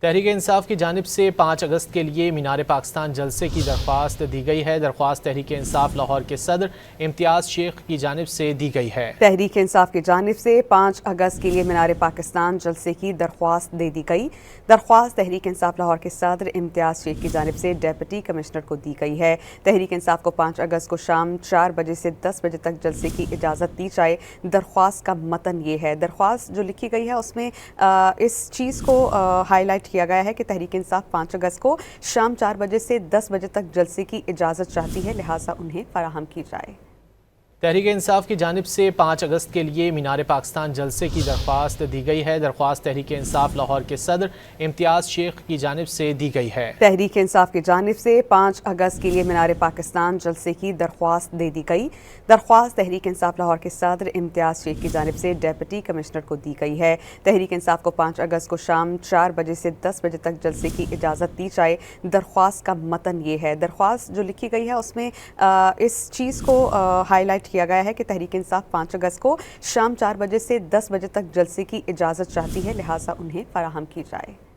تحریک انصاف کی جانب سے 5 اگست کے لیے مینار پاکستان جلسے کی درخواست دی گئی ہے۔ درخواست تحریک انصاف لاہور کے صدر امتیاز شیخ کی جانب سے دی گئی ہے۔ تحریک انصاف کی جانب سے 5 اگست کے لیے مینار پاکستان جلسے کی درخواست دے دی گئی۔ درخواست تحریک انصاف لاہور کے صدر امتیاز شیخ کی جانب سے ڈپٹی کمشنر کو دی گئی ہے۔ تحریک انصاف کو 5 اگست کو شام 4 بجے سے 10 بجے تک جلسے کی اجازت دی جائے۔ درخواست کا متن یہ ہے۔ درخواست جو لکھی گئی ہے اس میں اس چیز کو ہائی لائٹ کیا گیا ہے کہ تحریک انصاف 5 اگست کو شام 4 بجے سے 10 بجے تک جلسے کی اجازت چاہتی ہے، لہٰذا انہیں فراہم کی جائے۔ تحریک انصاف کی جانب سے 5 اگست کے لیے مینار پاکستان جلسے کی درخواست دی گئی ہے۔ درخواست تحریک انصاف لاہور کے صدر امتیاز شیخ کی جانب سے دی گئی ہے۔ تحریک انصاف کی جانب سے 5 اگست کے لیے مینار پاکستان جلسے کی درخواست دے دی گئی۔ درخواست تحریک انصاف لاہور کے صدر امتیاز شیخ کی جانب سے ڈپٹی کمشنر کو دی گئی ہے۔ تحریک انصاف کو 5 اگست کو شام 4 بجے سے 10 بجے تک جلسے کی اجازت دی جائے۔ درخواست کا متن یہ ہے۔ درخواست جو لکھی گئی ہے اس میں اس چیز کو ہائی لائٹ کیا گیا ہے کہ تحریک انصاف 5 اگست کو شام 4 بجے سے 10 بجے تک جلسے کی اجازت چاہتی ہے، لہٰذا انہیں فراہم کی جائے۔